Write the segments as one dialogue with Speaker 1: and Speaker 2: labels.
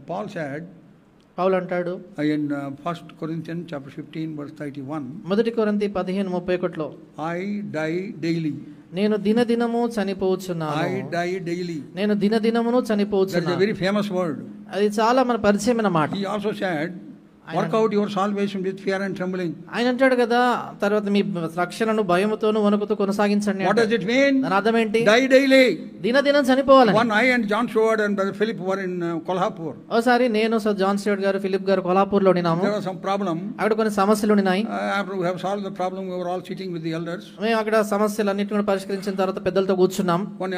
Speaker 1: Paul said
Speaker 2: పౌలు అంటాడు
Speaker 1: in 1 Corinthians chapter 15 verse 31,
Speaker 2: మొదటి కొరింథీ 15:31లో
Speaker 1: I die daily.
Speaker 2: నేను దినదినము చనిపోవచ్చున్నాను.
Speaker 1: I die daily.
Speaker 2: నేను దినదినమును
Speaker 1: That is a
Speaker 2: చనిపోవచ్చున్నాను.
Speaker 1: very famous word.
Speaker 2: అది చాలా మన పరిచయమైన మాట.
Speaker 1: He also said, work out your salvation with fear and trembling.
Speaker 2: ఆయన అంటాడు కదా, తర్వాత మీ రక్షణను భయముతోను వణుకుతూ కొనసాగించండి.
Speaker 1: What does it mean?
Speaker 2: దాని అర్థం ఏంటి?
Speaker 1: Die daily.
Speaker 2: దినదినం చనిపోవాలి.
Speaker 1: One, I and John Stewart and Brother Philip were in Kolhapur.
Speaker 2: ఒకసారి నేను జాన్ స్టూవర్ట్ గారు, ఫిలిప్ గారు కొల్హాపూర్లో ఉన్నాము.
Speaker 1: There was some problem.
Speaker 2: అక్కడ కొన్ని సమస్యలు ఉన్నాయి.
Speaker 1: After we have solved the problem, we were all sitting with the elders.
Speaker 2: మేము అక్కడ సమస్యలన్నిటిని కూడా పరిష్కరించిన తర్వాత పెద్దలతో కూర్చున్నాం.
Speaker 1: One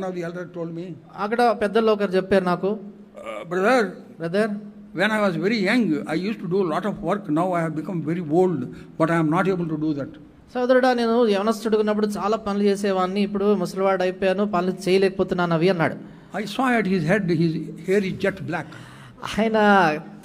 Speaker 1: of the elders told me,
Speaker 2: అక్కడ పెద్దల్లో ఒకరు చెప్పారు నాకు, brother,
Speaker 1: when I was very young, I used to do a lot of work. Now I have become very old, but I am not able to do that.
Speaker 2: సోదరుడా, నేను యవనస్తుడిగా ఉన్నప్పుడు చాలా పనులు చేసేవాడిని, ఇప్పుడు ముసలివాడు అయిపోయాను, పనులు చేయలేకపోతున్నాను అవి అన్నాడు.
Speaker 1: I saw at his head, his hair is jet black.
Speaker 2: ఆయన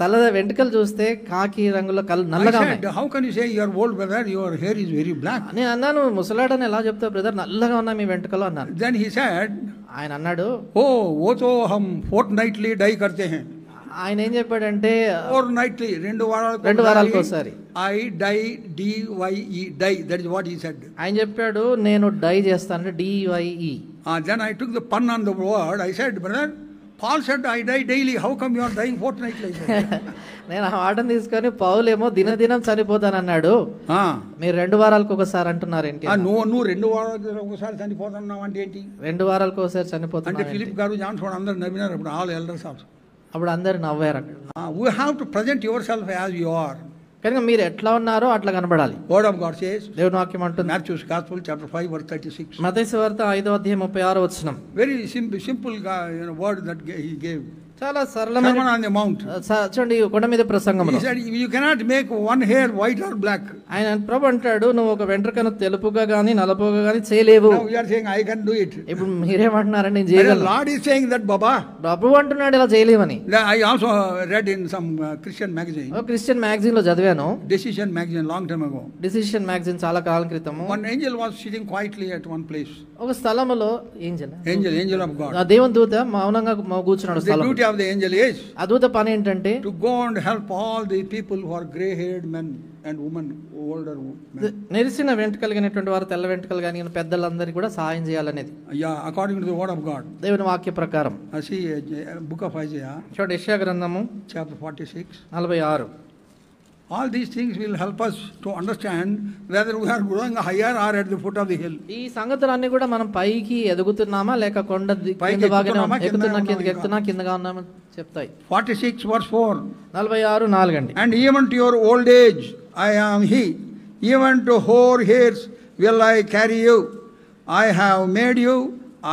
Speaker 2: తల వెంట్రుకలు చూస్తే కాకి రంగులో నల్లగా
Speaker 1: I said, how can you say you are old, brother? Your hair is very black.
Speaker 2: నేను అన్నాను, ముసలాడని ఎలా చెప్తావు బ్రదర్, నల్లగా ఉన్నాయి మీ వెంట్రుకలు అన్నాను.
Speaker 1: Then he said,
Speaker 2: ఆయన అన్నాడు,
Speaker 1: oh, wo to hum fortnightly dye karte hain.
Speaker 2: ఆయన ఏం చెప్పాడంటే,
Speaker 1: Fortnightly, రెండు
Speaker 2: వారాలకు ఒకసారి
Speaker 1: I dye, D-Y-E, dye. That is what he said.
Speaker 2: ఆయన చెప్పాడు, నేను డై చేస్తాను, DYE.
Speaker 1: Then I took the pun on the word. I said, brother, Paul said, I die daily. How come you are dying fortnightly?
Speaker 2: నేను ఆ మాటను తీసుకొని, పౌలేమో దినదినం చనిపోతాను అన్నాడు, మీరు 2 వారాలకు ఒకసారి అంటున్నారు ఏంటి?
Speaker 1: నువ్వు 2 వారాలకు ఒకసారి చనిపోతున్నావు అంటే ఏంటి?
Speaker 2: 2 వారాలకు ఒకసారి చనిపోతాను
Speaker 1: అంటే ఫిలిప్ గారు, జాన్ స్టూవర్ట్ అందరూ నవ్వినారు. అప్పుడు ఆల్ ఎల్డర్స్ ఆల్సో.
Speaker 2: అప్పుడు అందరు నవ్వారు.
Speaker 1: We have to present yourself as you are.
Speaker 2: కనుక మీరు ఎట్లా ఉన్నారో అట్లా కనబడాలి.
Speaker 1: Word of God says,
Speaker 2: దేవుని వాక్యం అంటుంది,
Speaker 1: Matthew's Gospel chapter 5 verse 36.
Speaker 2: మత్తయి సువార్త 5:36.
Speaker 1: Very simple word that he gave.
Speaker 2: చాలా సరళమైన
Speaker 1: Sermon on the Mount.
Speaker 2: చూడండి, కొండ మీద ప్రసంగం.
Speaker 1: He said, you cannot make one hair white or black.
Speaker 2: ఆయన ప్రభు అంటాడు, నువ్వు ఒక వెంట్రుకను తెలుపుగా గానీ నలుపుగా గానీ చేయలేవు.
Speaker 1: Now you are saying I can do it.
Speaker 2: ఇప్పుడు మీరేమంటున్నారండి, నేను
Speaker 1: The
Speaker 2: చేయగలను.
Speaker 1: Lord is saying that, Baba.
Speaker 2: ప్రభు అంటున్నాడు ఇలా చేయలేవని.
Speaker 1: I also read in some Christian magazine.
Speaker 2: Christian magazine లో చదివాను.
Speaker 1: Decision magazine long time ago.
Speaker 2: Decision magazine చాలా కాలం క్రితము.
Speaker 1: One angel was sitting quietly at one place.
Speaker 2: ఒక స్థలములో
Speaker 1: Angel of God.
Speaker 2: ఆ దేవుని దూత మౌనంగా కూర్చున్నాడు
Speaker 1: The
Speaker 2: స్థలంలో.
Speaker 1: duty of the angel is
Speaker 2: ఆ దూత పని ఏంటంటే,
Speaker 1: to go and help all the people who are gray-haired men and women, older men.
Speaker 2: నెరిసిన వెంట్రుకలు కలిగినటువంటి వారు, తెల్ల వెంట్రుకలు కలిగిన పెద్దలందరికీ కూడా సహాయం చేయాలనేది.
Speaker 1: Yeah, according to the word of God.
Speaker 2: దేవుని వాక్య ప్రకారం.
Speaker 1: See book of Isaiah
Speaker 2: చూడండి, యెషయా గ్రంథము
Speaker 1: chapter 46.
Speaker 2: 46.
Speaker 1: All these things will help us to understand whether we are growing higher or at the foot of the hill.
Speaker 2: ఈ సంగతులన్నీ కూడా మనం పైకి ఎదుగుతున్నామా లేక కొండ కింద భాగాన ఎక్కుతున్నా కిందగా ఉన్నామా చెప్తాయి.
Speaker 1: 46 verse 4.
Speaker 2: 46:4 అండి.
Speaker 1: And even to your old age I am he, even to hoar hairs will I carry you. I have made you,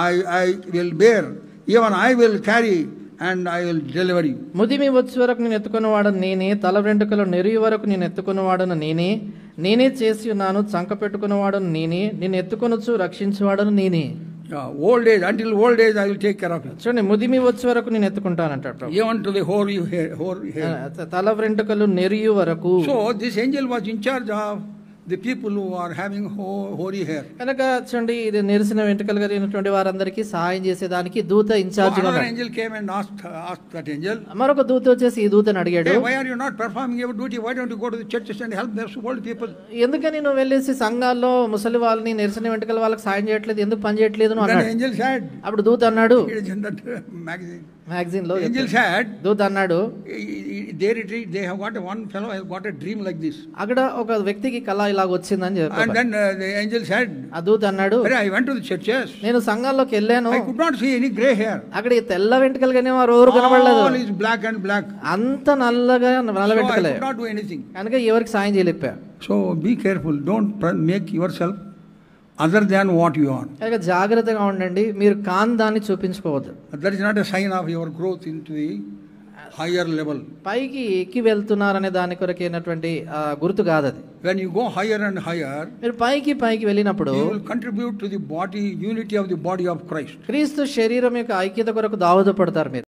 Speaker 1: I will bear, even I will carry and I will deliver you.
Speaker 2: ముదిమి వచ్చే వరకు నేను ఎత్తుకున్నవాడను నేనే, తల వెంట్రుకలు నెరిగి వరకు నేను ఎత్తుకున్నవాడను నేనే చేసి ఉన్నాను, చంక పెట్టుకున్నవాడను నేనే, నేను ఎత్తుకొనొచ్చు రక్షించేవాడను నేనే.
Speaker 1: Old age, until old age I will take care of you.
Speaker 2: చూడండి, ముదిమి వచ్చే వరకు నేను ఎత్తుకుంటానంటాడు.
Speaker 1: Even to the hoar hair.
Speaker 2: తల వెంట్రుకలు నెరిగి వరకు.
Speaker 1: So this angel was in charge of the people who are having hoary hair.
Speaker 2: కనుక చూడండి, ఇది నెరిసిన వెంట్రుకలు కలిగినటువంటి వారందరికీ సహాయం చేసేదానికి దూత incharge.
Speaker 1: Another angel came and asked that angel,
Speaker 2: మరొక దూత వచ్చేసి ఈ దూతను అడిగాడు,
Speaker 1: hey, why are you not performing your duty? Why don't you go to the churches and help those old people?
Speaker 2: ఎందుకని నువ్వు వెళ్ళేసి సంఘాల్లో ముసలి వాళ్ళని, నెరిసిన వెంట్రుకల వాళ్ళకి సాయం చేయట్లేదు, ఎందుకు పని చేయట్లేదు అన్నాడు.
Speaker 1: Angel said,
Speaker 2: అప్పుడు దూత అన్నాడు,
Speaker 1: magazine
Speaker 2: లో
Speaker 1: angel said,
Speaker 2: దూత అన్నాడు,
Speaker 1: they have got one fellow has got a dream like this.
Speaker 2: అక్కడ ఒక వ్యక్తికి కళ ఇలాగ వచ్చిందని చెప్పాడు.
Speaker 1: And then the angel said,
Speaker 2: ఆ దూత అన్నాడు,
Speaker 1: I went to the churches,
Speaker 2: నేను సంఘాల్లోకి వెళ్ళాను,
Speaker 1: I could not see any gray hair.
Speaker 2: అక్కడ ఈ తెల్ల వెంట్రుకలు కానీ వారు ఎవరు కనబడలేదు,
Speaker 1: all is black and black,
Speaker 2: అంత నల్లగా నల్ల వెంట్రుకలే.
Speaker 1: I could not do anything.
Speaker 2: కనుక ఎవరికి సాయం చేయలేకపోయా.
Speaker 1: So be careful, don't make yourself other than what you are.
Speaker 2: కనుక జాగ్రత్తగా ఉండండి, మీరు కాని దాన్ని చూపించుకోవద్దు.
Speaker 1: That is not a sign of your growth into the higher level.
Speaker 2: పైకి ఎక్కి వెళ్తున్నారనే దాని కొరకైనటువంటి గుర్తు కాదు అది.
Speaker 1: When you go higher and higher,
Speaker 2: మీరు పైకి వెళ్ళినప్పుడు
Speaker 1: you will contribute to the body, unity of the body of Christ.
Speaker 2: క్రీస్తు శరీరం యొక్క ఐక్యత కొరకు దావదపడతారు మీరు.